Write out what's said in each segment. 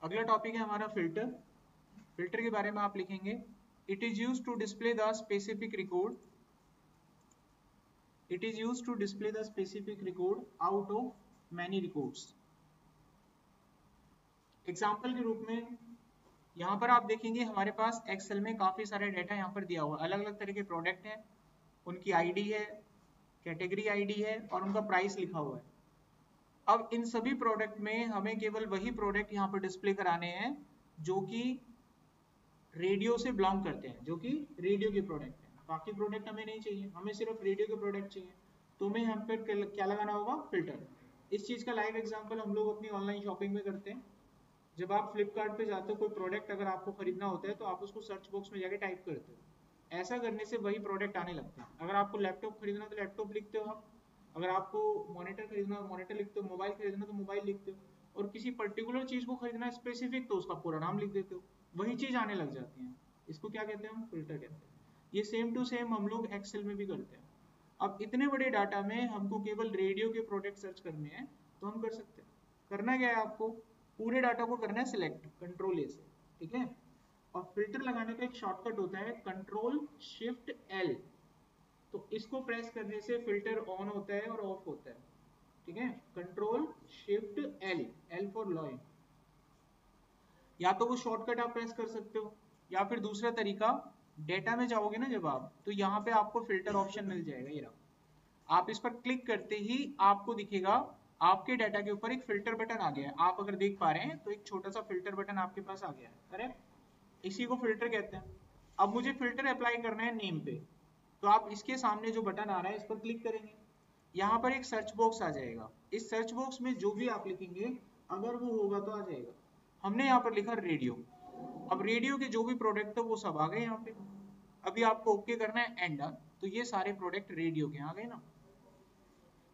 अगला टॉपिक है हमारा फिल्टर। फिल्टर के बारे में आप लिखेंगे it is used to display the specific record, it is used to display the specific record out of many records. Example के रूप में यहाँ पर आप देखेंगे हमारे पास एक्सेल में काफी सारे डेटा यहाँ पर दिया हुआ है, अलग अलग तरह के प्रोडक्ट हैं, उनकी आईडी है, कैटेगरी आईडी है और उनका प्राइस लिखा हुआ है। अब इन सभी प्रोडक्ट में हमें केवल वही प्रोडक्ट यहाँ पर डिस्प्ले कराने हैं जो कि रेडियो से बिलोंग करते हैं, जो कि रेडियो के प्रोडक्ट हैं। बाकी प्रोडक्ट हमें नहीं चाहिए, हमें सिर्फ रेडियो के प्रोडक्ट चाहिए। तो हमें यहाँ पर क्या लगाना होगा, फिल्टर। इस चीज का लाइव एग्जांपल हम लोग अपनी ऑनलाइन शॉपिंग में करते हैं। जब आप फ्लिपकार्ट पे जाते हो, कोई प्रोडक्ट अगर आपको खरीदना होता है तो आप उसको सर्च बॉक्स में जाके टाइप करते हो। ऐसा करने से वही प्रोडक्ट आने लगते हैं। अगर आपको लैपटॉप खरीदना तो लैपटॉप लिखते हो आप, अगर आपको मॉनिटर खरीदना तो मॉनिटर लिखते हो, मोबाइल खरीदना तो मोबाइल लिखते हो, और किसी पर्टिकुलर चीज को खरीदना स्पेसिफिक तो उसका पूरा नाम लिख देते हो, वही चीज आने लग जाती है। इसको क्या कहते हैं, हम फिल्टर कहते हैं। ये सेम टू सेम हम लोग एक्सेल में भी करते हैं। अब इतने बड़े डाटा में हमको केवल रेडियो के प्रोडक्ट सर्च करने हैं तो हम कर सकते हैं। करना क्या है, आपको पूरे डाटा को करना है सिलेक्ट कंट्रोल ए से, ठीक है। और फिल्टर लगाने का एक शॉर्टकट होता है कंट्रोल शिफ्ट एल। तो इसको प्रेस करने से फिल्टर ऑन होता है और ऑफ होता है, ठीक है। Control shift L, L for line. या तो वो शॉर्टकट आप प्रेस कर सकते हो, या फिर दूसरा तरीका, डेटा में जाओगे ना जब आप, तो यहाँ पे आपको फिल्टर ऑप्शन मिल जाएगा, ये रहा। आप इस पर क्लिक करते ही आपको दिखेगा आपके डाटा के ऊपर एक फिल्टर बटन आ गया है। आप अगर देख पा रहे हैं तो एक छोटा सा फिल्टर बटन आपके पास आ गया है, करेक्ट। इसी को फिल्टर कहते हैं। अब मुझे फिल्टर अप्लाई करना है नेम पे, तो आप इसके सामने जो बटन आ रहा है इस पर क्लिक करेंगे। यहाँ पर एक सर्च बॉक्स आ जाएगा, इस सर्च बॉक्स में जो भी आप लिखेंगे अगर वो होगा तो आ जाएगा। हमने यहाँ पर लिखा रेडियो। अब रेडियो के जो भी प्रोडक्ट है वो सब आ गए यहाँ पे। अभी आपको ओके करना है एंड डन, तो ये सारे प्रोडक्ट रेडियो के आ गए ना।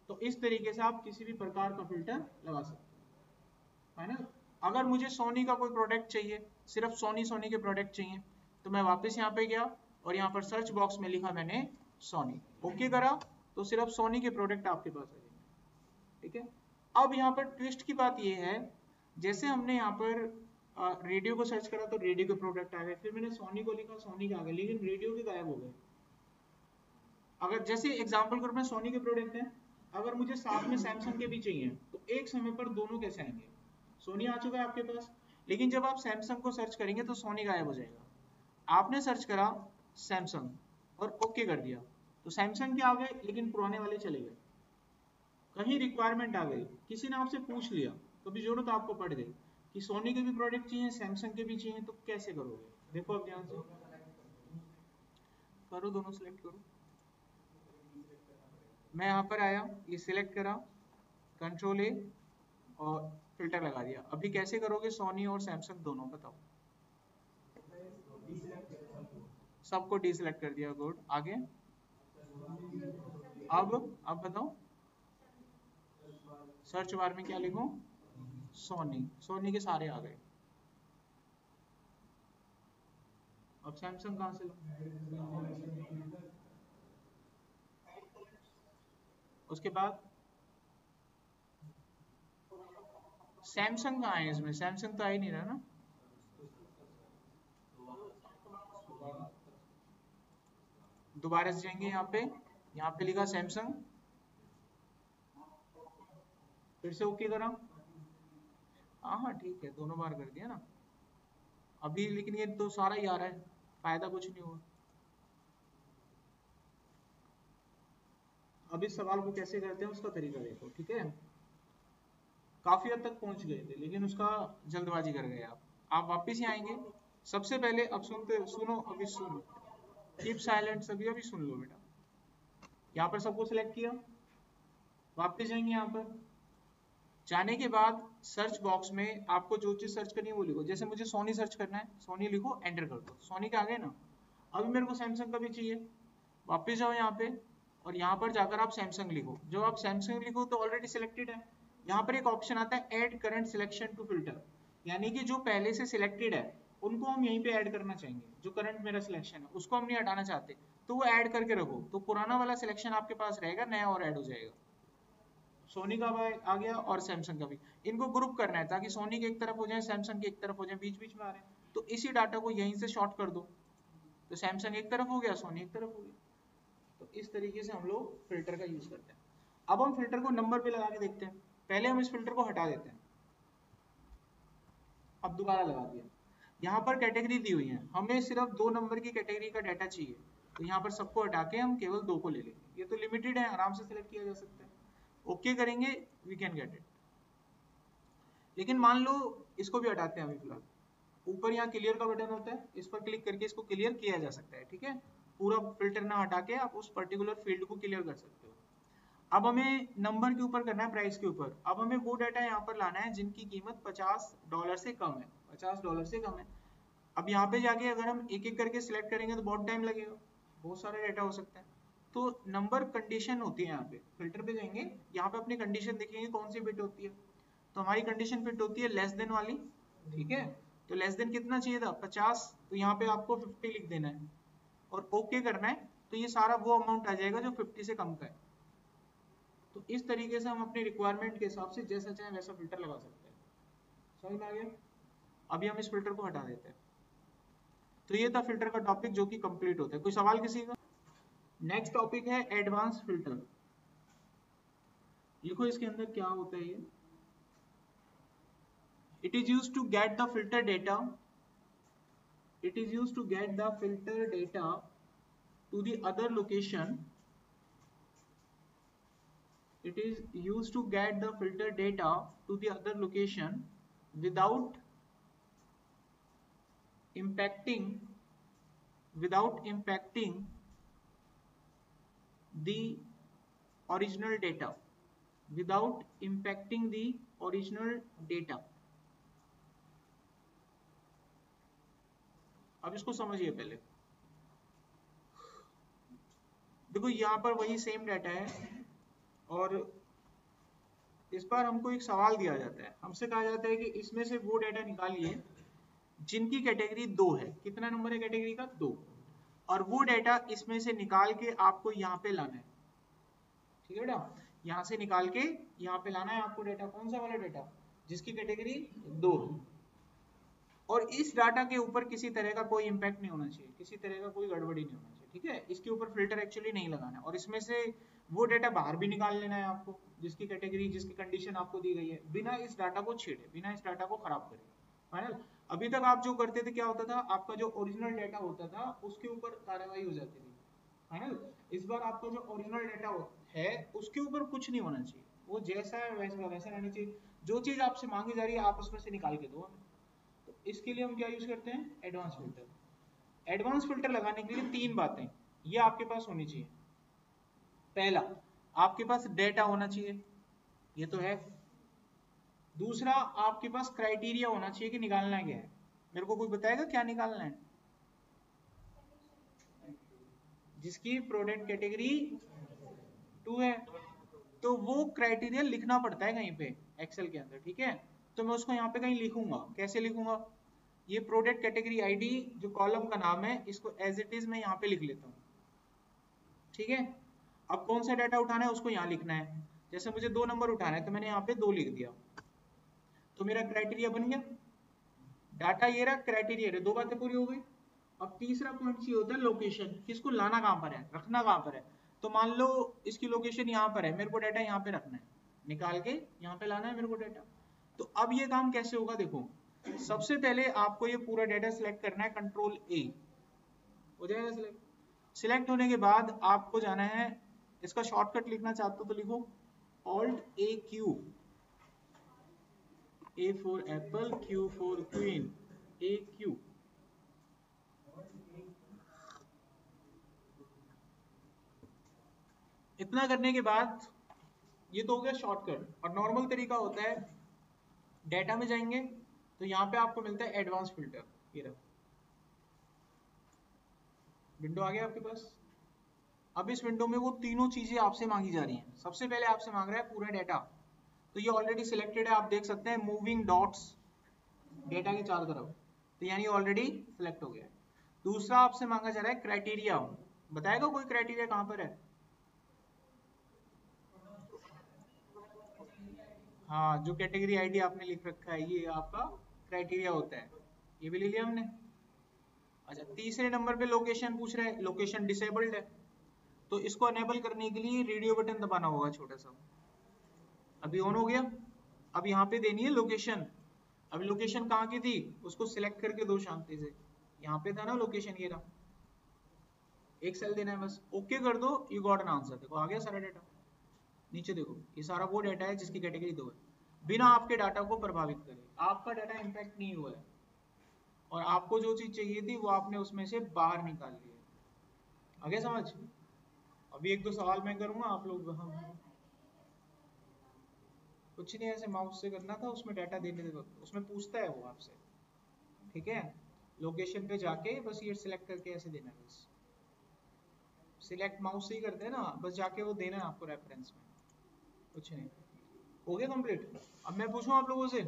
तो इस तरीके से आप किसी भी प्रकार का फिल्टर लगा सकते हैं, है ना। अगर मुझे सोनी का कोई प्रोडक्ट चाहिए, सिर्फ सोनी सोनी के प्रोडक्ट चाहिए, तो मैं वापस यहाँ पे गया और यहाँ पर सर्च बॉक्स में लिखा मैंने सोनी, ओके करा, तो सिर्फ सोनी के प्रोडक्ट आपके पास आ जाएंगे, ठीक है। अब यहाँ पर ट्विस्ट की बात ये है, जैसे हमने यहाँ पर रेडियो को सर्च करा तो रेडियो के प्रोडक्ट आ गए, फिर मैंने सोनी को लिखा सोनी के आ गए, लेकिन रेडियो के गायब हो गए। अगर जैसे एग्जांपल के रूप में सोनी के प्रोडक्ट हैं, अगर मुझे साथ में सैमसंग के भी चाहिए तो एक समय पर दोनों कैसे आएंगे। सोनी आ चुका है आपके पास, लेकिन जब आप सैमसंग को सर्च करेंगे तो सोनी गायब हो जाएगा। आपने सर्च करा सैमसंग और ओके कर दिया, तो सैमसंग के आ गए लेकिन पुराने वाले चले गए। कहीं रिक्वायरमेंट आ गई, किसी ने आपसे पूछ लिया, कभी जरूरत आपको पड़ गई कि सोनी के भी प्रोडक्ट चाहिए सैमसंग के भी चाहिए, तो कैसे करोगे। देखो अब ध्यान से करो, दोनों सिलेक्ट करो। मैं यहाँ पर आया, ये सिलेक्ट करा, कंट्रोल ए और फिल्टर लगा दिया। अभी कैसे करोगे सोनी और सैमसंग दोनों, बताओ। सबको डीसिलेक्ट कर दिया, गुड। आगे अब बताओ सर्च बार में क्या लिखूं, सोनी, सोनी के सारे आ गए। अब सैमसंग कहाँ से लो, उसके बाद सैमसंग कहाँ है इसमें, सैमसंग तो आ ही नहीं रहा ना। दोबारा से जाएंगे, यहाँ पे लिखा सैमसंग, फिर से ओके करा। हाँ हाँ ठीक है, दोनों बार कर दिया ना अभी, लेकिन ये तो सारा ही आ रहा है, फायदा कुछ नहीं हुआ। अब इस सवाल को कैसे करते हैं उसका तरीका देखो, ठीक है। काफी हद तक पहुंच गए थे लेकिन उसका जल्दबाजी कर गए आप वापस ही आएंगे। सबसे पहले अब सुनो, अभी सुनो, कीप साइलेंट सभी, अभी सुन लो बेटा। यहाँ पर सबको सिलेक्ट किया, वापस जाएंगे। यहाँ पर जाने के बाद सर्च बॉक्स में आपको जो चीज सर्च करनी है वो लिखो। जैसे मुझे सोनी सर्च करना है, सोनी लिखो, एंटर कर दो, सोनी के आ गए ना। अभी मेरे को सैमसंग का भी चाहिए, वापस जाओ यहाँ पे और यहाँ पर जाकर आप सैमसंग लिखो। जब आप सैमसंग लिखो तो ऑलरेडी सिलेक्टेड है। यहाँ पर एक ऑप्शन आता है add current selection to filter, यानी कि जो पहले से सिलेक्टेड है उनको हम यहीं पे ऐड करना चाहेंगे। जो करंट मेरा सिलेक्शन है उसको हम नहीं हटाना चाहते, तो वो ऐड करके रखो, तो पुराना वाला सिलेक्शन आपके पास रहेगा, नया और ऐड हो जाएगा। सोनी का आ गया और सैमसंग का भी। इनको ग्रुप करना है ताकि सोनी के एक तरफ हो जाए, सैमसंग के एक तरफ हो जाए, बीच बीच में आ रहे हैं, तो इसी डाटा को यहीं से शॉर्ट कर दो, तो सैमसंग एक तरफ हो गया, सोनी एक तरफ हो गया। तो इस तरीके से हम लोग फिल्टर का यूज करते हैं। अब हम फिल्टर को नंबर पे लगा के देखते हैं। पहले हम इस फिल्टर को हटा देते हैं, अब दोबारा लगा दिया। यहाँ पर कैटेगरी दी हुई है, हमें सिर्फ 2 नंबर की कैटेगरी का डाटा चाहिए, तो यहाँ पर सबको हटा के हम केवल 2 को ले लेंगे। ये तो लिमिटेड है, आराम से सिलेक्ट किया जा सकता है। ओके करेंगे, वी कैन गेट इट। लेकिन मान लो इसको भी हटाते हैं अभी फिलहाल, ऊपर यहाँ क्लियर का बटन होता है, इस पर क्लिक करके इसको क्लियर किया जा सकता है, ठीक है। पूरा फिल्टर ना हटा के आप उस पर्टिकुलर फील्ड को क्लियर कर सकते हो। अब हमें नंबर के ऊपर करना है, प्राइस के ऊपर। अब हमें वो डाटा यहाँ पर लाना है जिनकी कीमत $50 से कम है, $50 से कम है। अब यहाँ पे जाके अगर हम एक एक करके सिलेक्ट करेंगे तो बहुत टाइम लगेगा, बहुत सारा डाटा हो सकता है। तो नंबर कंडीशन होती है, यहाँ पे फिल्टर पे जाएंगे, यहाँ पे अपनी कंडीशन देखेंगे कौन सी बिट होती है। तो हमारी कंडीशन फिट होती है लेस देन वाली, ठीक है। तो लेस देन कितना चाहिए था, 50, तो यहाँ पे आपको 50 लिख देना है और ओके करना है। तो ये सारा वो अमाउंट आ जाएगा जो 50 से कम का है। तो इस तरीके से हम अपनी रिक्वायरमेंट के हिसाब से जैसा चाहे वैसा फिल्टर लगा सकते हैं। समझ में आ गया। अभी हम इस फिल्टर को हटा देते हैं। तो ये था फिल्टर का टॉपिक जो कि कंप्लीट होता है। कोई सवाल किसी का? नेक्स्ट टॉपिक है एडवांस फिल्टर। लिखो इसके अंदर क्या होता है ये। It is used to get the filter data. It is used to get the filter data to the other location. It is used to get the filter data to the other location without impacting the original data. Without impacting the original data. अब इसको समझिए पहले। देखो यहाँ पर वही same data है और इस बार हमको एक सवाल दिया जाता है, हमसे कहा जाता है कि इसमें से वो डाटा निकालिए जिनकी कैटेगरी 2 है। कितना नंबर है कैटेगरी का? 2। और वो डाटा इसमें से निकाल के आपको यहाँ पे लाना है, ठीक है बेटा। यहाँ से निकाल के यहाँ पे लाना है आपको डाटा। कौन सा वाला डाटा? जिसकी कैटेगरी 2। और इस डाटा के ऊपर किसी तरह का कोई इंपैक्ट नहीं होना चाहिए, किसी तरह का कोई गड़बड़ी नहीं होना चाहिए, ठीक है। इसके ऊपर फिल्टर एक्चुअली नहीं लगाना है और इसमें से वो डाटा बाहर भी निकाल लेना है आपको, जिसकी कैटेगरी, जिसकी कंडीशन आपको दी गई है, बिना इस डाटा को छेड़े, बिना इस डाटा को खराब करे। फाइनल। अभी तक आप जो करते थे क्या होता था, आपका जो ओरिजिनल डाटा होता था उसके ऊपर कार्रवाई हो जाती थी। फाइनल। इस बार आपका जो ओरिजिनल डाटा है उसके ऊपर कुछ नहीं होना चाहिए, वो जैसा है वैसा वैसा रहना चाहिए। जो चीज आपसे मांगी जा रही है आप उसमें से निकाल के दो। तो इसके लिए हम क्या यूज करते हैं? Advance filter. एडवांस फिल्टर लगाने के लिए 3 बातें ये आपके पास होनी चाहिए। पहला, आपके पास डेटा होना चाहिए, ये तो है। दूसरा, आपके पास क्राइटेरिया होना चाहिए कि निकालना क्या है। मेरे को कोई बताएगा क्या निकालना है? जिसकी प्रोडक्ट कैटेगरी 2 है, तो वो क्राइटेरिया लिखना पड़ता है कहीं पे एक्सेल के अंदर, ठीक है। तो मैं उसको यहाँ पे कहीं लिखूंगा। कैसे लिखूंगा? ये प्रोडक्ट कैटेगरी आईडी जो कॉलम का नाम है, इसको एज इट इज मैं यहाँ पे लिख लेता हूँ, ठीक है। अब कौन सा डाटा उठाना है उसको यहाँ लिखना है। जैसे मुझे 2 नंबर उठाना है तो मैंने यहाँ पे 2 लिख दिया, तो मेरा क्राइटेरिया बन गया। डाटा ये रहा, क्राइटेरिया रहा, 2 बातें पूरी हो गई। अब तीसरा पॉइंट चाहिए होता है लोकेशन, किसको लाना कहाँ पर है, रखना कहाँ पर है। तो मान लो इसकी लोकेशन यहाँ पर है, मेरे को डाटा यहाँ पे रखना है, निकाल के यहाँ पे लाना है मेरे को डाटा। तो अब ये काम कैसे होगा? देखो, सबसे पहले आपको ये पूरा डाटा सिलेक्ट करना है, कंट्रोल ए हो जाएगा सिलेक्ट। सिलेक्ट होने के बाद आपको जाना है, इसका शॉर्टकट लिखना चाहते हो तो लिखो alt A Q, A for Apple, Q for queen, A Q. इतना करने के बाद ये तो हो गया शॉर्टकट। और नॉर्मल तरीका होता है, डेटा में जाएंगे तो यहाँ पे आपको मिलता है एडवांस फिल्टर। ये रहा विंडो आ गया आपके पास। अब इस विंडो में वो तीनों चीजें आपसे मांगी जा रही हैं। सबसे पहले आपसे मांग रहा है पूरा डाटा, तो ये ऑलरेडी सिलेक्टेड है, आप देख सकते हैं मूविंग डॉट्स डेटा के चारों तरफ, तो यानी ऑलरेडी सिलेक्ट हो गया है। दूसरा आपसे मांगा जा रहा है क्राइटेरिया, बताएगा कोई क्राइटेरिया कहाँ पर है? हाँ, जो कैटेगरी आईडी आपने लिख रखा है ये आपका क्राइटेरिया होता है, ये भी ले लिया हमने। अच्छा, तीसरे नंबर पे लोकेशन पूछ रहा है, लोकेशन डिसेबल्ड है, तो इसको अनेबल करने के लिए रेडियो बटन दबाना होगा छोटा सा। अभी ऑन हो गया। अब यहाँ पे देनी है लोकेशन। अब लोकेशन कहाँ की थी उसको सिलेक्ट करके दो शांति से, यहाँ पे था ना लोकेशन, ये रहा, एक सेल देना है बस, ओके कर दो, यू गॉट एन आंसर। देखो आ गया सारा डाटा। नीचे देखो, ये सारा वो डाटा है जिसकी कैटेगरी 2 है, बिना आपके डाटा को प्रभावित करे, आपका डाटा इम्पैक्ट नहीं हुआ है, और आपको जो चीज चाहिए थी वो आपने उसमें से बाहर निकाल ली है। आगे समझ। अभी एक दो सवाल मैं करूंगा, आप लोग हम कुछ नहीं, ऐसे माउस से करना था, उसमें डाटा देने दे, उसमें पूछता है वो आपसे, ठीक है। लोकेशन पे जाके बस ये सिलेक्ट करके ऐसे देना है, बस सिलेक्ट माउस से ही करते हैं ना, बस जाके वो देना है आपको रेफरेंस में, कुछ नहीं। हो गया कंप्लीट। अब मैं पूछूं आप लोगों से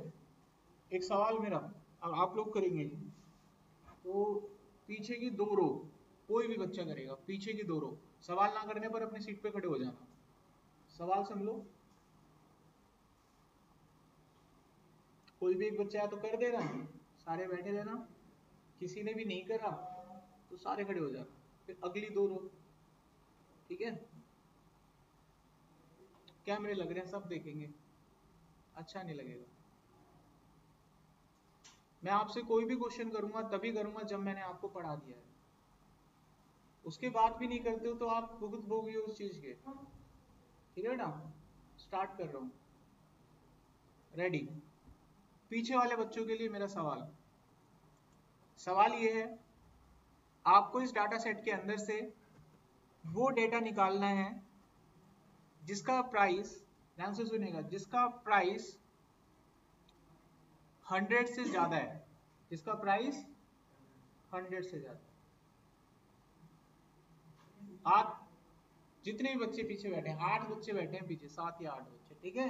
एक सवाल मेरा, अब आप लोग करेंगे, तो पीछे की 2 रो कोई भी बच्चा करेगा, पीछे की 2 रो, सवाल ना करने पर अपनी सीट पे खड़े हो जाना, सवाल सुन लो। कोई भी एक बच्चा है तो कर देना, सारे बैठे रहना, किसी ने भी नहीं करा तो सारे खड़े हो जाना, फिर अगली 2 रो, ठीक है। कैमरे लग रहे हैं, सब देखेंगे, अच्छा नहीं लगेगा। मैं आपसे कोई भी क्वेश्चन करूंगा तभी करूंगा जब मैंने आपको पढ़ा दिया है, उसके बाद भी नहीं करते हो तो आप भुगत भोगी उस चीज के, ठीक है ना। स्टार्ट कर रहा हूं, रेडी। पीछे वाले बच्चों के लिए मेरा सवाल, सवाल ये है, आपको इस डाटा सेट के अंदर से वो डेटा निकालना है जिसका प्राइस, ध्यान से सुनेगा, जिसका प्राइस 100 से ज्यादा है, जिसका प्राइस 100 से ज्यादा। आप जितने भी बच्चे पीछे बैठे हैं, 8 बच्चे बैठे हैं पीछे, 7 या 8 बच्चे, ठीक है,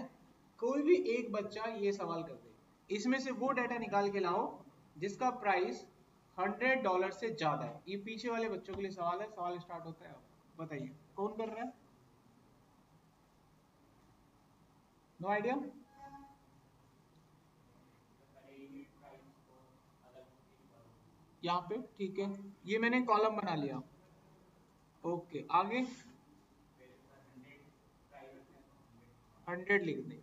कोई भी एक बच्चा ये सवाल कर दे, इसमें से वो डाटा निकाल के लाओ जिसका प्राइस $100 से ज्यादा है। ये पीछे वाले बच्चों के लिए सवाल है, सवाल स्टार्ट होता है, बताइए कौन कर रहा है। No idea. यहाँ पे ठीक है, ये मैंने कॉलम बना लिया, ओके आगे 100 लिख दें।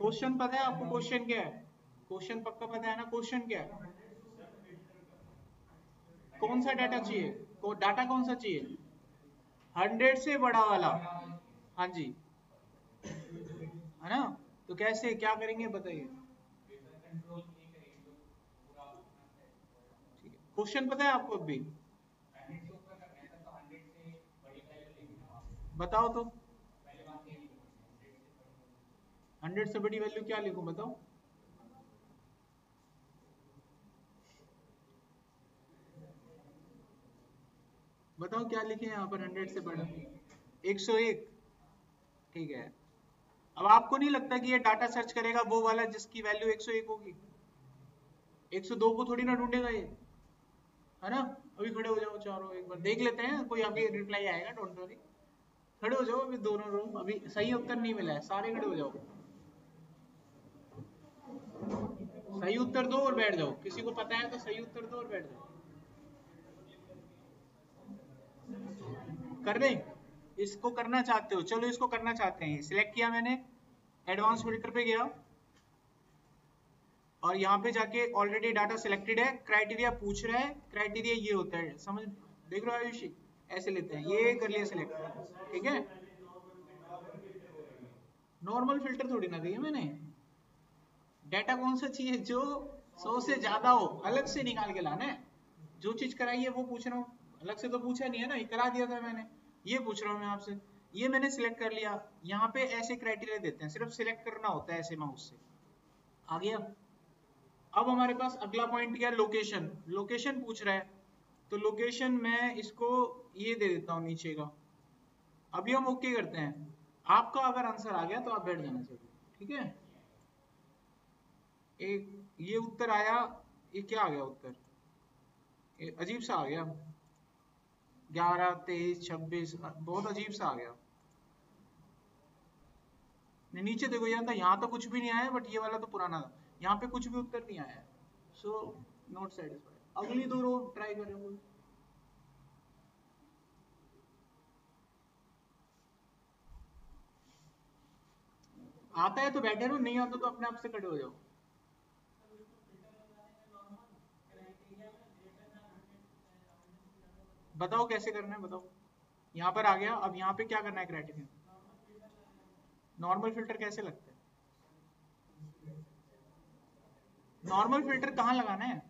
क्वेश्चन पता है आपको, क्वेश्चन क्या है, क्वेश्चन पक्का पता है ना, क्वेश्चन क्या है, कौन सा डाटा चाहिए, डाटा कौन सा चाहिए, 100 से बड़ा वाला, हाँ जी, है ना। तो कैसे क्या करेंगे बताइए, क्वेश्चन पता है आपको अभी, बताओ तो, 100 से बड़ी वैल्यू क्या लिखूं बताओ, बताओ क्या लिखे यहाँ पर 100 से बड़ा, 101, ठीक है। अब आपको नहीं लगता कि ये डाटा सर्च करेगा वो वाला जिसकी वैल्यू 101 होगी, 102 को थोड़ी ना ढूंढेगा ये, है ना। अभी खड़े हो जाओ चारों, एक बार देख लेते हैं, कोई अभी रिप्लाई आएगा, डोंट वरी, खड़े हो जाओ अभी दोनों रो, अभी सही उत्तर नहीं मिला है, सारे खड़े हो जाओ, सही उत्तर दो और बैठ जाओ, किसी को पता है तो सही उत्तर दो और बैठ जाओ। कर दें, इसको करना चाहते हो, चलो इसको करना चाहते हैं, सिलेक्ट किया मैंने, एडवांस फिल्टर पे गया, और यहाँ पे जाके ऑलरेडी डाटा सिलेक्टेड है, क्राइटेरिया पूछ रहा है, क्राइटेरिया ये होता है, समझ देख रहे हो आयुषी, ऐसे लेते हैं, ये कर लिया सिलेक्ट, ठीक है। नॉर्मल फिल्टर थोड़ी ना दिया मैंने, डाटा कौन सा चाहिए, जो 100 से ज्यादा हो, अलग से निकाल के लाना है, जो चीज कराई है वो पूछ रहा हूँ, अलग से तो पूछा नहीं है ना, ये करा दिया था मैंने, ये पूछ रहा हूँ मैं आपसे, ये मैंने सिलेक्ट कर लिया। यहाँ पे ऐसे क्राइटेरिया देते हैं, सिर्फ सिलेक्ट करना होता है ऐसे माउस से, आ गया। अब हमारे पास अगला पॉइंट क्या है, लोकेशन, लोकेशन पूछ रहा है, तो लोकेशन मैं इसको ये दे देता हूँ नीचे का, अभी हम ओके करते हैं, आपका अगर आंसर आ गया तो आप बैठ जाना चाहिए, ठीक है। एक ये उत्तर आया, ये क्या आ गया उत्तर, ये अजीब सा आ गया, 11, 23, 26, बहुत अजीब सा आ गया, नीचे देखो, यहाँ था, यहाँ तो कुछ भी नहीं आया, बट ये वाला तो पुराना था, यहाँ पे कुछ भी उत्तर नहीं आया, सो नॉट सेटिस्फाइड। अगली दो रो ट्राई करेंगे। आता है तो बैठे रहो, नहीं आता तो अपने आप से खड़े हो जाओ। बताओ कैसे करना है, बताओ। यहाँ पर आ गया, अब यहाँ पे क्या करना है क्राइटेरिया? नॉर्मल फिल्टर कैसे लगता है? नॉर्मल फिल्टर कहाँ लगाना है?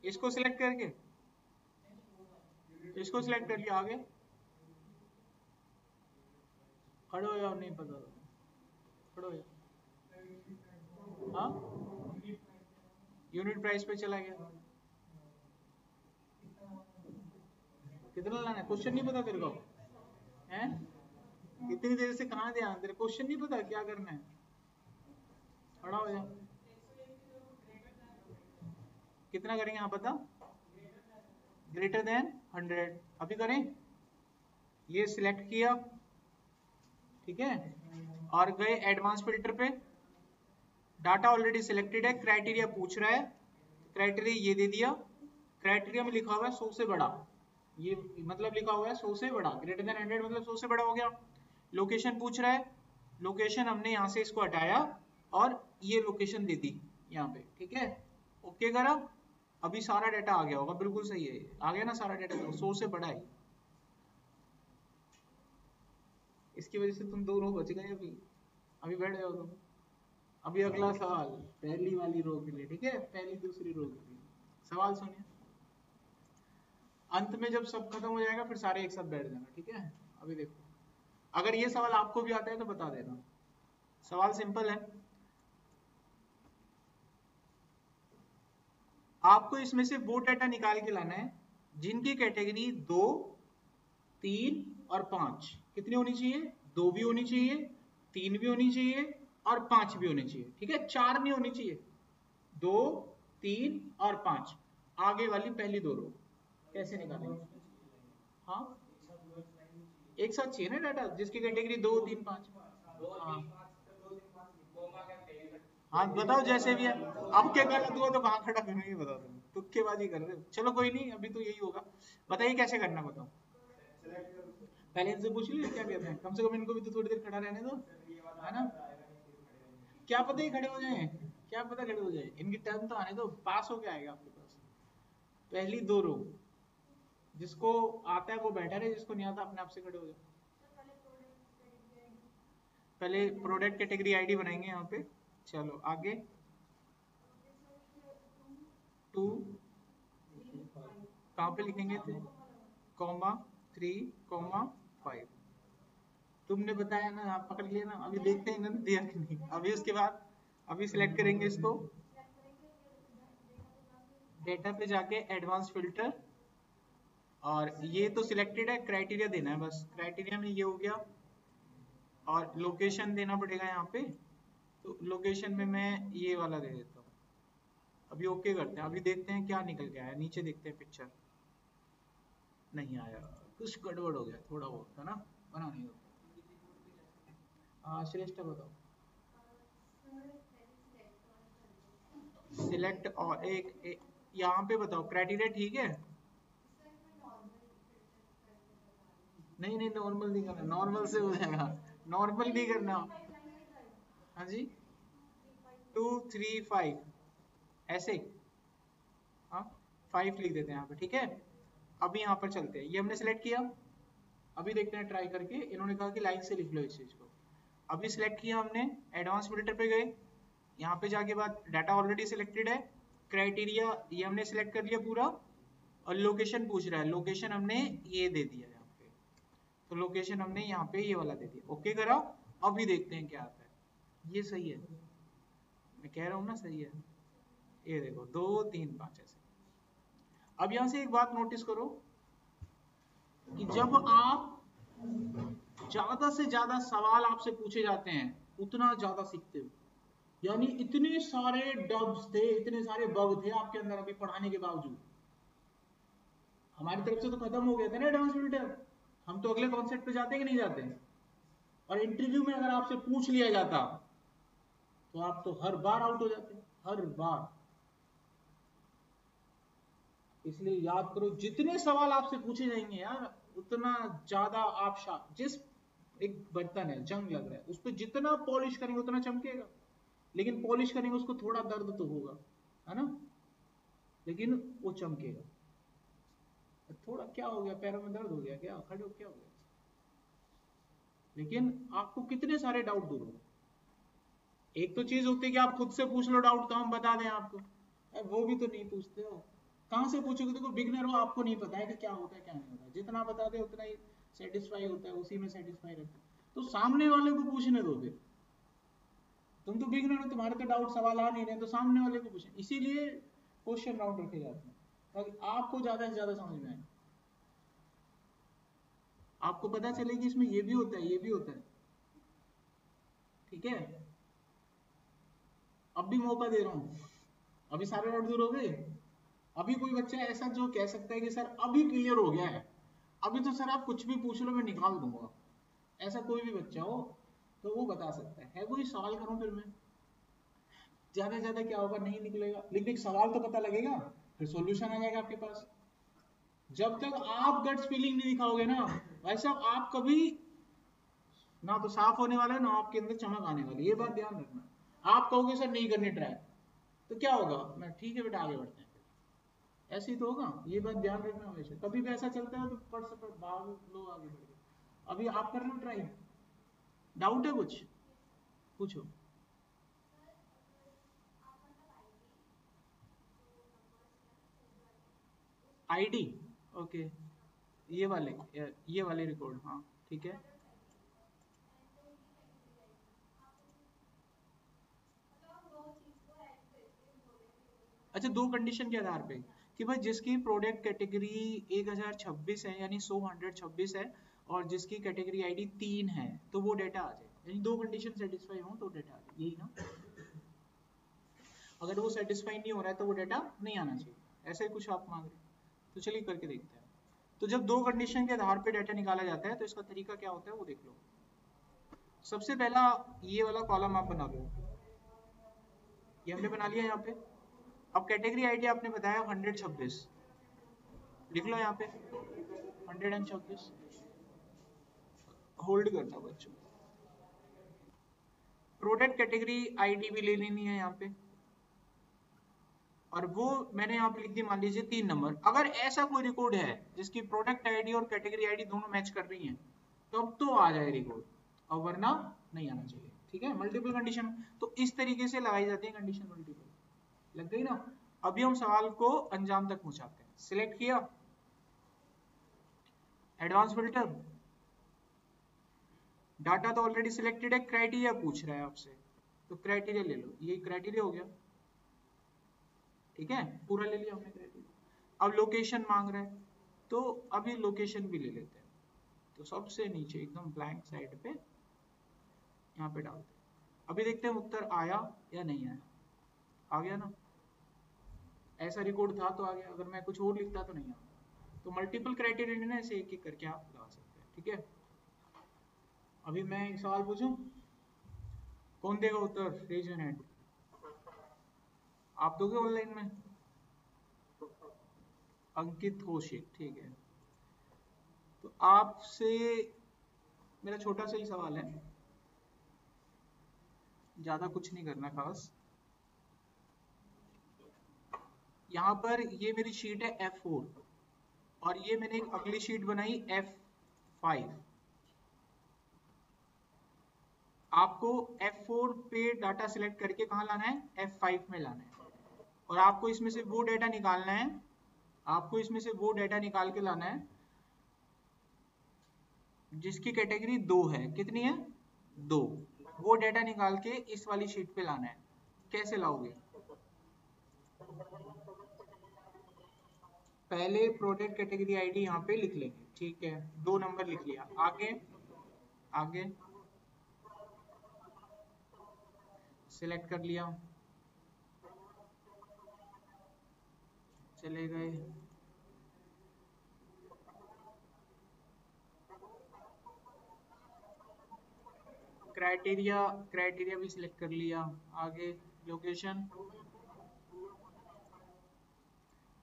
इसको सिलेक्ट करके, इसको सिलेक्ट कर लिया, आगे खड़े हो जाओ, नहीं पता खड़े हो जाओ। हाँ, यूनिट प्राइस पे चला गया। कितना लाना है? क्वेश्चन नहीं पता तेरे को हैं? इतनी देर से कहाँ ध्यान, तेरे क्वेश्चन नहीं पता क्या करना है? खड़ा हो जा। कितना करेंगे आप बताओ? Greater than 100। अभी करें, ये सिलेक्ट किया, ठीक है, और गए एडवांस फिल्टर पे। डाटा ऑलरेडी सिलेक्टेड है, क्राइटेरिया पूछ रहा है, क्राइटेरिया ये दे दिया। क्राइटेरिया में लिखा हुआ है 100 से बड़ा, ये मतलब लिखा हुआ है 100 से बड़ा, ग्रेटर देन 100 मतलब 100 से बड़ा हो गया। लोकेशन पूछ रहा है, लोकेशन हमने यहाँ से इसको हटाया और ये लोकेशन दे दी यहाँ पे, ठीक है, ओके करा। अभी सारा डाटा आ गया होगा, बिल्कुल सही है, आ गया ना सारा डाटा, 100 से बड़ा है। इसकी वजह से तुम 2 रो बच गए। अभी बैठ जाओ तुम। अभी अगला सवाल पहली वाली रो के लिए, ठीक है, पहली दूसरी रो के लिए सवाल सुनिए। अंत में जब सब खत्म हो जाएगा फिर सारे एक साथ बैठ जाना, ठीक है। अभी देखो, अगर ये सवाल आपको भी आता है तो बता देना। सवाल सिंपल है, आपको इसमें से वो डाटा निकाल के लाना है जिनकी कैटेगरी 2, 3 और 5 कितनी होनी चाहिए? 2 भी होनी चाहिए, 3 भी होनी चाहिए और 5 भी होनी चाहिए, ठीक है, 4 नहीं होनी चाहिए। 2, 3 और 5, आगे वाली पहली 2 रो कैसे निकालेंगे? हाँ, एक साथ चाहिए ना डाटा, जिसकी कैटेगरी 2, 3, 5। हाँ हाँ, बताओ जैसे भी है। अब क्या गलत हुआ तो कहाँ खड़ा करूंगी, बताओ, तुम तुक्केबाजी कर रहे हो। चलो कोई नहीं, अभी तो यही होगा। बताइए कैसे करना, बताओ। पहले इनसे पूछ लीजिए क्या कहते हैं, कम से कम इनको भी तो थोड़ी देर खड़ा रहने दो, है ना। क्या पता ही खड़े हो जाए, क्या पता खड़े हो जाए, इनकी टर्न तो आने दो, पास होके आएगा आपके पास। पहली 2 रो, जिसको आता है वो बैठा रहे, जिसको नहीं आता अपने आप से खड़े हो जाए। पहले प्रोडक्ट कैटेगरी आईडी बनाएंगे यहाँ पे। चलो आगे, 2 कहाँ पे लिखेंगे थे? Comma 3, comma 5। तुमने बताया ना, आप पकड़ लिया ना। अभी देखते हैं इन्होंने दिया कि नहीं। अभी उसके बाद अभी सिलेक्ट करेंगे इसको, डेटा पे जाके एडवांस फिल्टर, और ये तो सिलेक्टेड है, क्राइटेरिया देना है बस। क्राइटेरिया में ये हो गया, और लोकेशन देना पड़ेगा यहाँ पे। तो लोकेशन में मैं ये वाला दे देता हूँ। अभी ओके करते हैं, अभी देखते हैं क्या निकल के आया। नीचे देखते हैं पिक्चर, नहीं आया, कुछ गड़बड़ हो गया थोड़ा बहुत, है ना, बना नहीं दो। हाँ श्रेष्ठ बताओ। सिलेक्ट और एक यहाँ पे बताओ, क्राइटेरिया ठीक है? नहीं नहीं, नॉर्मल नहीं करना, नॉर्मल से हो जाएगा, नॉर्मल नहीं करना। हाँ जी, 2, 3, 5 ऐसे, हाँ 5 लिख देते हैं यहाँ पे, ठीक है। अभी यहाँ पर चलते हैं, ये हमने सिलेक्ट किया। अभी देखते हैं ट्राई करके, इन्होंने कहा कि लाइन से लिख लो इस चीज को। अभी सिलेक्ट किया हमने, एडवांस फिल्टर पे गए, यहाँ पे जाके बाद डाटा ऑलरेडी सिलेक्टेड है, क्राइटेरिया ये हमने सिलेक्ट कर लिया पूरा, और लोकेशन पूछ रहा है, लोकेशन हमने ये दे दिया यहाँ पे, तो लोकेशन हमने यहाँ पे ये वाला दे दिया, ओके करा। अभी देखते हैं क्या आता है। ये सही है, मैं कह रहा हूँ ना सही है। ये देखो 2, 3, 5 ऐसे। अब यहाँ से एक बात नोटिस करो कि जब आप ज्यादा से ज्यादा सवाल आपसे पूछे जाते हैं उतना ज्यादा सीखते हो। यानी इतने सारे डब्स थे, इतने सारे बग थे आपके अंदर अभी पढ़ाने के बावजूद। हमारी तरफ से तो खत्म हो गया था ना एडवांस फिल्टर, हम तो अगले कॉन्सेप्ट पे जाते कि नहीं जाते? और इंटरव्यू में अगर आपसे पूछ लिया जाता तो आप तो हर बार आउट हो जाते, हर बार। इसलिए याद करो, जितने सवाल आपसे पूछे जाएंगे यार उतना ज्यादा आप जिस एक बर्तन है जंग लग रहा है उस पर जितना पॉलिश करेंगे उतना चमकेगा, लेकिन पॉलिश करेंगे उसको थोड़ा दर्द तो होगा, है ना, लेकिन वो चमकेगा। थोड़ा क्या हो गया, पैरों में दर्द हो गया क्या, खड़े हो क्या हो गया, लेकिन आपको कितने सारे डाउट दूर हो। एक तो चीज होती है कि आप खुद से पूछ लो डाउट तो हम बता दें आपको, वो भी तो नहीं पूछते हो। कहां से पूछोगे, देखो बिगनर हो, आपको नहीं पता है कि क्या होता है क्या नहीं होता है, जितना बता दे उतना ही सेटिस्फाई होता है, उसी में सेटिस्फाई रहता है। तो सामने वाले को पूछने दो फिर, तुम तो बिगनर हो, तुम्हारे तो डाउट सवाल आ नहीं रहे, तो सामने वाले को पूछे। इसीलिए क्वेश्चन राउंड रखे जाते हैं ताकि आपको ज्यादा से ज्यादा समझ में आए, आपको पता चले कि इसमें ये भी होता है ये भी होता है। ठीक है, अब भी मौका दे रहा हूं, अभी सारे डाउट दूर हो गए। अभी कोई बच्चा ऐसा जो कह सकता है कि सर अभी क्लियर हो गया है, अभी तो सर आप कुछ भी पूछ लो मैं निकाल दूंगा, ऐसा कोई भी बच्चा हो तो वो बता सकता है कोई सवाल करूं फिर मैं, ज्यादा से ज्यादा क्या होगा, नहीं निकलेगा, लेकिन एक सवाल तो पता लगेगा, फिर सॉल्यूशन आ जाएगा आपके पास। जब तक आप गट्स फीलिंग नहीं दिखाओगे ना भाई साहब, आप कभी ना तो साफ होने वाला है ना आपके अंदर चमक आने वाली, ये बात ध्यान रखना। आप कहोगे सर नहीं करनी ट्राई, तो क्या होगा, मैं ठीक है बेटा आगे बढ़ते हैं, ऐसे ही तो होगा, ये बात ध्यान रखना हमेशा। कभी भी ऐसा चलता है तो पढ़ से पढ़ भाग लो आगे बढ़ गए। अभी आप कर लो ट्राई, डाउट है कुछ पूछो। आईडी, ओके, ये वाले रिकॉर्ड, हाँ ठीक है। अच्छा, दो कंडीशन के आधार पे कि भाई जिसकी प्रोडक्ट कैटेगरी 1026 है यानी 100 है, और जिसकी कैटेगरी आईडी 3 है तो वो डेटा आ जाए, यानी दो कंडीशन सेटिस्फाई हो तो डेटा आ जाए, यही ना। अगर वो सेटिस्फाई नहीं हो रहा है तो वो डेटा नहीं आना चाहिए, ऐसा ही कुछ आप मांग रहे हैं। तो चलिए करके देखते हैं। तो जब दो कंडीशन के आधार पे डाटा निकाला जाता है तो इसका तरीका क्या होता है वो देख लो। सबसे पहला ये वाला कॉलम आप बना लो, ये हमने बना लिया यहाँ पे। अब कैटेगरी आईडी आपने बताया 126, लिख लो यहाँ पे 126, होल्ड करना बच्चों। प्रोडक्ट कैटेगरी आईडी भी ले लेनी है यहाँ पे, और वो मैंने यहाँ पे लिख दी मान लीजिए 3 नंबर। अगर ऐसा कोई रिकॉर्ड है जिसकी प्रोडक्ट आईडी और कैटेगरी आईडी दोनों मैच कर रही हैं तब तो आ जाए रिकॉर्ड, और वरना नहीं आना चाहिए। ठीक है, मल्टीपल कंडीशन तो इस तरीके से लगाई जाती है कंडीशन मल्टीपल, लग गई ना। अभी हम सवाल को अंजाम तक पहुंचाते हैं। सिलेक्ट किया एडवांस फिल्टर, डाटा तो ऑलरेडी सिलेक्टेड है, क्राइटेरिया पूछ रहा है आपसे तो क्राइटेरिया ले लो, ये क्राइटेरिया हो गया। ठीक है, पूरा ले लिया हमने क्राइटेरिया। अब लोकेशन मांग रहा है तो अभी लोकेशन भी ले लेते हैं, तो सबसे नीचे एकदम ब्लैंक साइड पे यहाँ पे डालते हैं। अभी देखते हैं उत्तर आया या नहीं आया। आ गया ना, ऐसा रिकॉर्ड था तो आ गया, अगर मैं कुछ और लिखता तो नहीं आता। तो मल्टीपल क्राइटेरिया ना ऐसे एक एक करके आप लगा सकते हैं। ठीक है, अभी मैं एक सवाल पूछूं, कौन देगा उत्तर, रेज योर हैंड। आप दोगे ऑनलाइन में, अंकित कौशिक, ठीक है। तो आपसे मेरा छोटा सा ही सवाल है, ज्यादा कुछ नहीं करना खास। यहाँ पर ये मेरी शीट है F4 और ये मैंने एक अगली शीट बनाई F5। आपको F4 पे डाटा सिलेक्ट करके कहाँ लाना है, F5 में लाना है, और आपको इसमें से वो डेटा निकालना है, आपको इसमें से वो डेटा निकाल के लाना है जिसकी कैटेगरी 2 है। कितनी है, 2। वो डेटा निकाल के इस वाली शीट पे लाना है। कैसे लाओगे, पहले प्रोडक्ट कैटेगरी आईडी यहाँ पे लिख लेंगे, ठीक है, 2 नंबर लिख लिया। आगे, आगे सिलेक्ट कर लिया, चले गए, क्राइटेरिया क्राइटेरिया भी सिलेक्ट कर लिया। आगे लोकेशन,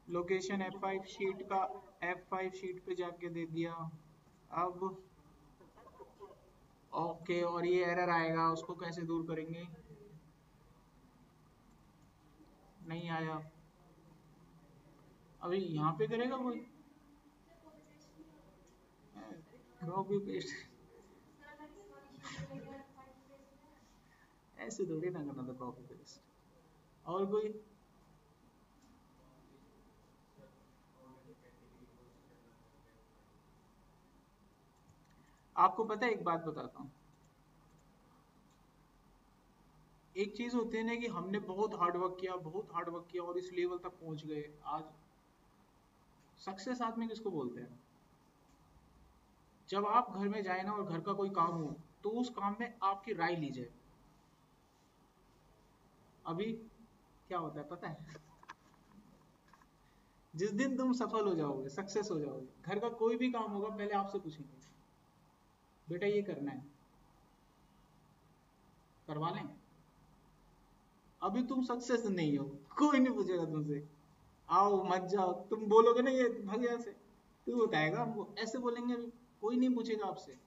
लोकेशन F5 शीट का F5 शीट पे जाके दे दिया। अब ओके, और ये एरर आएगा, उसको कैसे दूर करेंगे? नहीं आया, अभी यहाँ पे करेगा कोई? कॉपी पेस्ट ऐसे थोड़ी ना करना था, कॉपी पेस्ट। और कोई? आपको पता है, एक बात बताता हूँ, एक चीज होती है ना कि हमने बहुत हार्ड वर्क किया, बहुत हार्ड वर्क किया और इस लेवल तक पहुंच गए आज। सक्सेस आदमी किसको बोलते हैं? जब आप घर में जाए ना और घर का कोई काम हो तो उस काम में आपकी राय ली जाए। अभी क्या होता है पता है? जिस दिन तुम सफल हो जाओगे, सक्सेस हो जाओगे, घर का कोई भी काम होगा पहले आपसे पूछेंगे, बेटा ये करना है, करवा लें? अभी तुम सक्सेस नहीं हो, कोई नहीं पूछेगा तुमसे, आओ मत जाओ, तुम बोलोगे ना ये भाग यहाँ से, तू बताएगा हमको, ऐसे बोलेंगे अभी, कोई नहीं पूछेगा आपसे।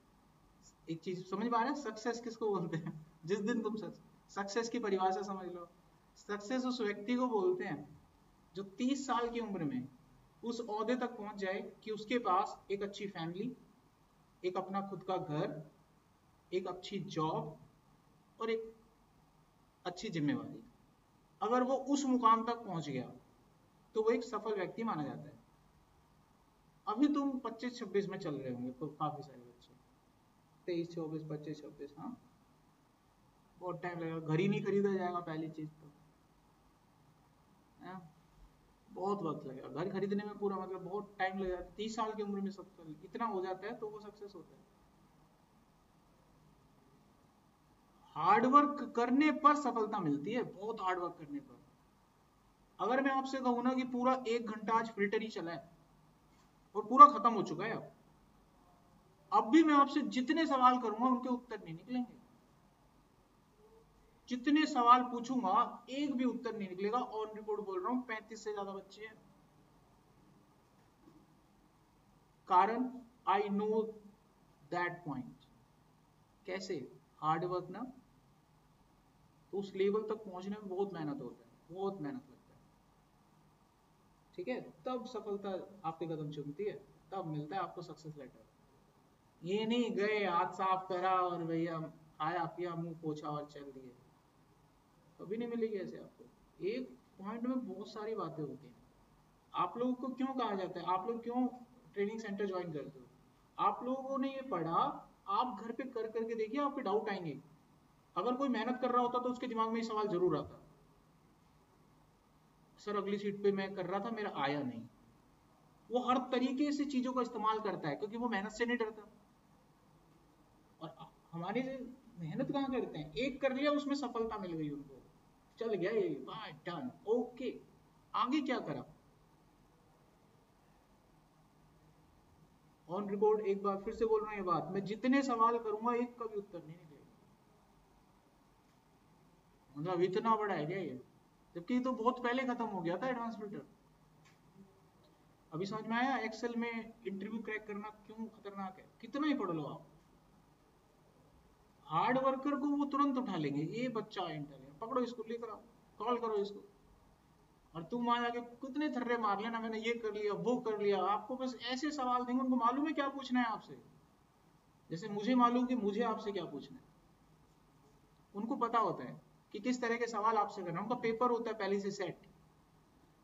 एक चीज समझ पा रहे हैं, सक्सेस किसको बोलते हैं? जिस दिन तुम सक्सेस की परिभाषा समझ लो, सक्सेस उस व्यक्ति को बोलते हैं जो 30 साल की उम्र में उस ओहदे तक पहुंच जाए कि उसके पास एक अच्छी फैमिली, एक अपना खुद का घर, एक अच्छी जॉब और एक अच्छी जिम्मेवारी। अगर वो उस मुकाम तक पहुंच गया तो वो एक सफल व्यक्ति माना जाता है। अभी तुम 25-26 में चल रहे होंगे तो काफी सारे बच्चे, 23-24-25-26, हाँ बहुत टाइम लगेगा, घर ही नहीं खरीदा जाएगा पहली चीज तो, है? बहुत वक्त लगेगा घर खरीदने में, पूरा मतलब बहुत टाइम लगेगा। 30 साल की उम्र में सब इतना हो जाता है तो वो सक्सेस होता है। हार्ड वर्क करने पर सफलता मिलती है, बहुत हार्ड वर्क करने पर। अगर मैं आपसे कहूँ ना कि पूरा 1 घंटा आज फिल्टर ही चला है और पूरा खत्म हो चुका है, अब भी मैं आपसे जितने सवाल करूंगा उनके उत्तर नहीं निकलेंगे, जितने सवाल पूछूंगा एक भी उत्तर नहीं निकलेगा। ऑन रिकॉर्ड बोल रहा हूं, 35 से ज्यादा बच्चे हैं। कारण आई नो दैट पॉइंट। कैसे? हार्ड वर्क ना, तो उस लेवल तक पहुंचने में बहुत मेहनत होता है, बहुत मेहनत लगता है, ठीक है? तब सफलता आपके कदम चुमती है, तब मिलता है आपको सक्सेस लेटर। ये नहीं गए हाथ साफ करा और भैया खाया पिया मुंह पोछा और चल दिए, कभी नहीं मिलेगी ऐसे आपको। एक पॉइंट में बहुत सारी बातें होती हैं। आप लोगों को क्यों कहा जाता है, आप लोग क्यों ट्रेनिंग सेंटर ज्वाइन करते हो? आप लोगों ने ये पढ़ा, आप घर पे कर करके देखिए, आपके डाउट आएंगे। अगर कोई मेहनत कर रहा होता तो उसके दिमाग में ये सवाल जरूर आता, सर अगली सीट पे मैं कर रहा था मेरा आया नहीं। वो हर तरीके से चीजों का इस्तेमाल करता है क्योंकि वो मेहनत से नहीं डरता। और हमारे मेहनत कहाँ करते हैं, एक कर लिया उसमें सफलता मिल गई उनको, चल गया ये, वाह डन, ओके, आगे क्या करा? ऑन रिकॉर्ड एक बार फिर से बोल रहा हूँ ये बात, मैं जितने सवाल करूंगा एक का भी उत्तर नहीं निकलेगा। मतलब इतना बड़ा है क्या ये? जबकि तो बहुत पहले खत्म हो गया था एडवांस फिल्टर। अभी समझ में आया एक्सेल में इंटरव्यू क्रैक करना क्यों खतरनाक है? कितना ही पढ़ लो आप, हार्ड वर्कर को वो तुरंत उठा लेंगे, ये बच्चा इंटर है, पकड़ो इसको, लेकर आओ, कॉल करो इसको। और तुम वहां जाके कितने थर्रे मार लेना, मैंने ये कर लिया वो कर लिया, आपको बस ऐसे सवाल देंगे, उनको मालूम है क्या पूछना है आपसे, जैसे मुझे मालूम कि मुझे आपसे क्या पूछना है। उनको पता होता है कि किस तरह के सवाल आपसे करना, उनका पेपर होता है पहले से सेट,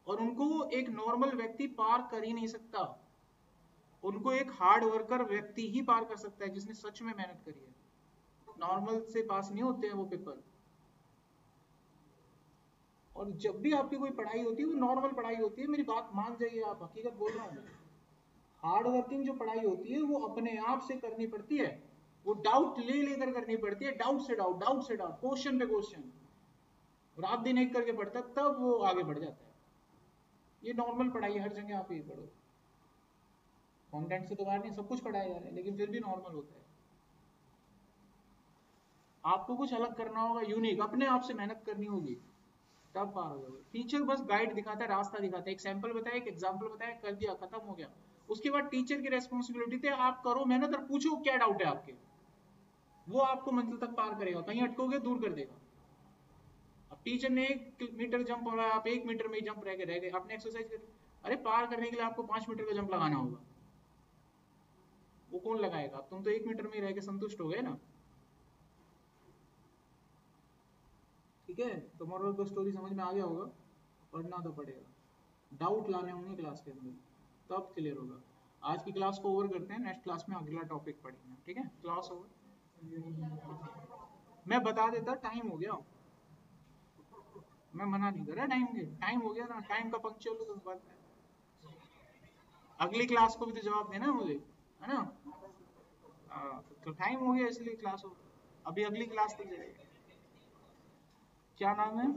और उनको एक नॉर्मल व्यक्ति पार कर ही नहीं सकता। उनको एक हार्ड वर्कर व्यक्ति ही पार कर सकता है जिसने सच में मेहनत करी है, नॉर्मल से पास नहीं होते हैं वो पेपर। और जब भी आपकी कोई पढ़ाई होती है वो नॉर्मल पढ़ाई होती है, मेरी बात मान जाइए आप, हकीकत बोल रहा हूँ। हार्ड वर्किंग जो पढ़ाई होती है वो अपने आप से करनी पड़ती है, वो डाउट ले लेकर करनी पड़ती है, डाउट से डाउट, डाउट से डाउट, क्वेश्चन पे क्वेश्चन, रात दिन एक करके पढ़ता है तब वो आगे बढ़ जाता है। ये नॉर्मल पढ़ाई है, हर जगह आप ये पढ़ो, कंटेंट से तो बाहर नहीं, सब कुछ पढ़ाया जा रहा है लेकिन फिर भी नॉर्मल होता है। आपको कुछ अलग करना होगा, यूनिक, अपने आप से मेहनत करनी होगी, तब पार हो जाओगे। टीचर बस गाइड दिखाता है, रास्ता दिखाता है, एक सैंपल बताया, एक एग्जाम्पल बताया, कर दिया, खत्म हो गया। उसके बाद टीचर की रेस्पॉन्सिबिलिटी थे, आप करो मेहनत और पूछो क्या डाउट है आपके, वो आपको मंजिल तक पार करेगा, कहीं अटकोगे दूर कर देगा। अब टीचर ने 1 मीटर जंप हो रहा है, आप 1 मीटर में ही जंप रह गए, आपने एक्सरसाइज करी, अरे पार करने के लिए आपको 5 मीटर का जंप लगाना होगा, वो कौन लगाएगा, तुम तो 1 मीटर में ही रह के संतुष्ट हो गए ना। ठीक है, तो मोरल को स्टोरी समझ में आ गया होगा, पढ़ना तो पड़ेगा, डाउट लाने होंगे क्लास के अंदर, तब क्लियर होगा। आज की क्लास को ओवर करते हैं, नेक्स्ट क्लास में अगला टॉपिक पढ़ेंगे, ठीक है, क्लास ओवर। मैं बता देता, टाइम हो गया, मैं मना नहीं कर रहा, टाइम के टाइम हो गया ना, टाइम का पंक्चुअल हो तो बात है। अगली क्लास को भी तो जवाब देना है मुझे, है ना। तो टाइम हो गया इसलिए क्लास हो, अभी अगली क्लास तक जाएगी। क्या नाम है?